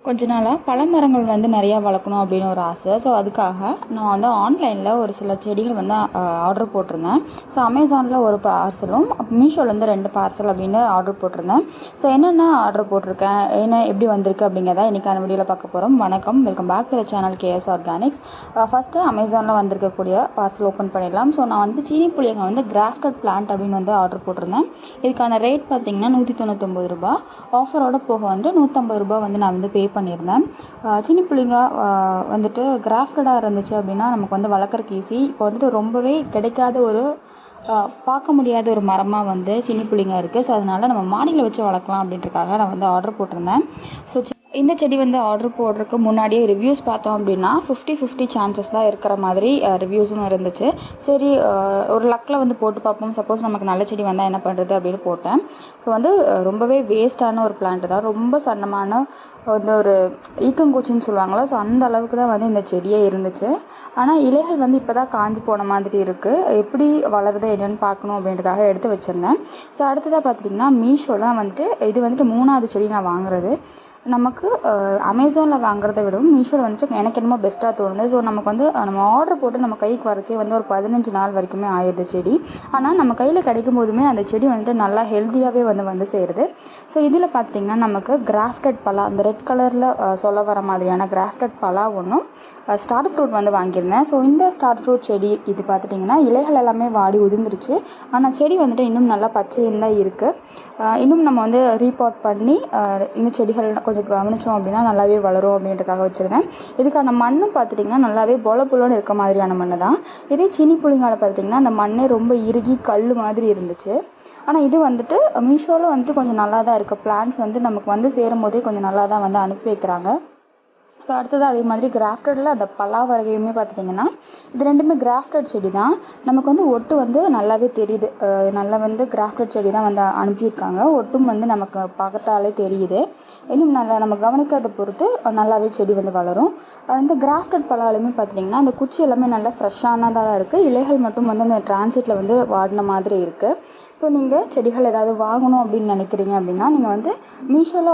கொஞ்ச நாளாக பல மரங்கள் வந்து நிறையா வளர்க்கணும் அப்படின்னு ஒரு ஆசை. ஸோ அதுக்காக நான் வந்து ஆன்லைனில் ஒரு சில செடிகள் வந்து ஆர்டர் போட்டிருந்தேன். ஸோ அமேசானில் ஒரு பார்சலும் மீஷோலேருந்து 2 பார்சல் அப்படின்னு ஆர்டர் போட்டிருந்தேன். ஸோ என்னென்ன ஆர்டர் போட்டிருக்கேன், என்ன எப்படி வந்திருக்கு அப்படிங்கிறத இன்றைக்கான வீடியோவில் பார்க்க போகிறோம். வணக்கம், welcome back to the channel KS Organics. First அமேசானில் வந்திருக்கக்கூடிய பார்சல் ஓப்பன் பண்ணிடலாம். ஸோ நான் வந்து சீனி புளியங்க வந்து கிராஃப்டட் பிளான்ட் அப்படின்னு வந்து ஆர்டர் போட்டிருந்தேன். இதுக்கான ரேட் பார்த்திங்கன்னா ₹199. ஆஃபரோட போக வந்து ₹150 வந்து நான் வந்து பே பண்ணியிருந்தேன். சீனி புளிங்க வந்துட்டு கிராஃப்டடாக இருந்துச்சு அப்படின்னா நமக்கு வந்து வளர்க்குறக்கு ஈஸி. இப்போ வந்துட்டு ரொம்பவே கிடைக்காத ஒரு பார்க்க முடியாத ஒரு மரமாக வந்து சீனி புளிங்க இருக்குது. ஸோ அதனால் நம்ம மாடியில் வச்சு வளர்க்கலாம் அப்படின்றதுக்காக நான் வந்து ஆர்டர் போட்டிருந்தேன். ஸோ இந்த செடி வந்து ஆர்டர் போடுறதுக்கு முன்னாடியே ரிவ்யூஸ் பார்த்தோம் அப்படின்னா 50-50 சான்சஸ் தான் இருக்கிற மாதிரி ரிவ்யூஸும் இருந்துச்சு. சரி, ஒரு லக்கில் வந்து போட்டு பார்ப்போம், சப்போஸ் நமக்கு நல்ல செடி வந்தால் என்ன பண்ணுறது அப்படின்னு போட்டேன். ஸோ வந்து ரொம்பவே வேஸ்ட்டான ஒரு பிளான்ட் தான், ரொம்ப சன்னமான வந்து ஒரு ஈக்கங்கூச்சின்னு சொல்லுவாங்களா, ஸோ அந்த அளவுக்கு தான் வந்து இந்த செடியே இருந்துச்சு. ஆனால் இலைகள் வந்து இப்போ தான் காஞ்சி போன மாதிரி இருக்குது. எப்படி வளருது என்னென்னு பார்க்கணும் அப்படின்றதுக்காக எடுத்து வச்சுருந்தேன். ஸோ அடுத்ததாக பார்த்துட்டிங்கன்னா மீஷோலாம் வந்துட்டு இது வந்துட்டு 3வது செடி நான் வாங்குறது. நமக்கு அமேசானில் வாங்குறத விடவும் மீஷோவில் வந்துட்டு எனக்கு என்னமோ பெஸ்ட்டாக தோணுது. ஸோ நமக்கு வந்து நம்ம ஆர்டர் போட்டு நம்ம கைக்கு வரக்கே வந்து ஒரு 15 நாள் வரைக்குமே ஆயிடுது செடி. ஆனால் நம்ம கையில் கிடைக்கும் போதுமே அந்த செடி வந்துட்டு நல்லா ஹெல்த்தியாகவே வந்து சேருது. ஸோ இதில் பார்த்திங்கன்னா நமக்கு கிராஃப்டட் பலா, அந்த ரெட் கலரில் சொல்ல வர மாதிரியான கிராஃப்டட் பலா ஒன்றும் ஸ்டார் ஃப்ரூட் வந்து வாங்கியிருந்தேன். ஸோ இந்த ஸ்டார் ஃப்ரூட் செடி இது பார்த்துட்டிங்கன்னா இலைகள் எல்லாமே வாடி உதிர்ந்துருச்சு. ஆனால் செடி வந்துட்டு இன்னும் நல்லா பச்சைன்னு தான் இருக்குது. இன்னும் நம்ம வந்து ரீபாட் பண்ணி இந்த செடிகள் கொஞ்சம் கவனித்தோம் அப்படின்னா நல்லாவே வளரும் அப்படின்றதுக்காக வச்சுருந்தேன். இதுக்கான மண்ணும் பார்த்துட்டிங்கன்னா நல்லாவே பொலன்னு இருக்க மாதிரியான மண் தான். இதே சீனி புளிங்கால பார்த்துட்டிங்கன்னா அந்த மண்ணே ரொம்ப இறுகி கல் மாதிரி இருந்துச்சு. ஆனால் இது வந்துட்டு மீஷோவில் வந்துட்டு கொஞ்சம் நல்லா தான் இருக்குது. பிளான்ஸ் வந்து நமக்கு வந்து சேரும் போதே கொஞ்சம் நல்லா தான் வந்து அனுப்பி வைக்கிறாங்க. ஸோ அடுத்தது அதே மாதிரி கிராஃப்டடில் அந்த பலா வகையுமே பார்த்துட்டிங்கன்னா இது 2மே கிராஃப்டட் செடி தான். நமக்கு வந்து ஒட்டு வந்து நல்லாவே தெரியுது. நல்லா வந்து கிராஃப்டட் செடி தான் வந்து அனுப்பியிருக்காங்க. ஒட்டும் வந்து நமக்கு பார்த்தாலே தெரியுது. இன்னும் நல்லா நம்ம கவனிக்கிறத பொறுத்து நல்லாவே செடி வந்து வளரும். இந்த கிராஃப்டட் பலாலுமே பார்த்துட்டிங்கன்னா அந்த குச்சி எல்லாமே நல்லா ஃப்ரெஷ்ஷானதாக தான் இருக்குது. இலைகள் மட்டும் வந்து அந்த டிரான்சிட்டில் வந்து வாடின மாதிரி இருக்குது. ஸோ நீங்கள் செடிகள் ஏதாவது வாங்கணும் அப்படின்னு நினைக்கிறீங்க அப்படின்னா நீங்கள் வந்து மீஷோவில்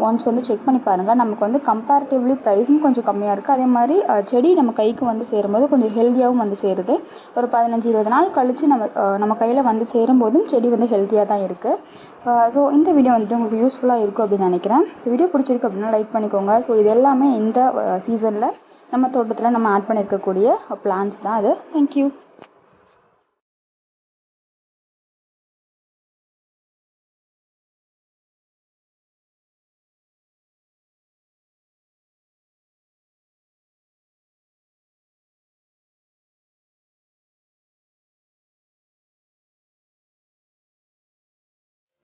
ஒன்ஸ் வந்து செக் பண்ணி பாருங்கள். நமக்கு வந்து கம்பேரிட்டிவ்லி ப்ரைஸும் கொஞ்சம் கம்மியாக இருக்குது. அதே மாதிரி செடி நம்ம கைக்கு வந்து சேரும்போது கொஞ்சம் ஹெல்த்தியாகவும் வந்து சேருது. ஒரு 15-20 நாள் கழித்து நம்ம கையில் வந்து சேரும்போதும் செடி வந்து ஹெல்த்தியாக தான் இருக்குது. ஸோ இந்த வீடியோ வந்துட்டு உங்களுக்கு யூஸ்ஃபுல்லாக இருக்கும் அப்படின்னு நினைக்கிறேன். ஸோ வீடியோ பிடிச்சிருக்கு அப்படின்னா லைக் பண்ணிக்கோங்க. ஸோ இது எல்லாமே இந்த சீசனில் நம்ம தோட்டத்தில் நம்ம ஆட் பண்ணியிருக்கக்கூடிய பிளான்ஸ் தான் அது. தேங்க்யூ.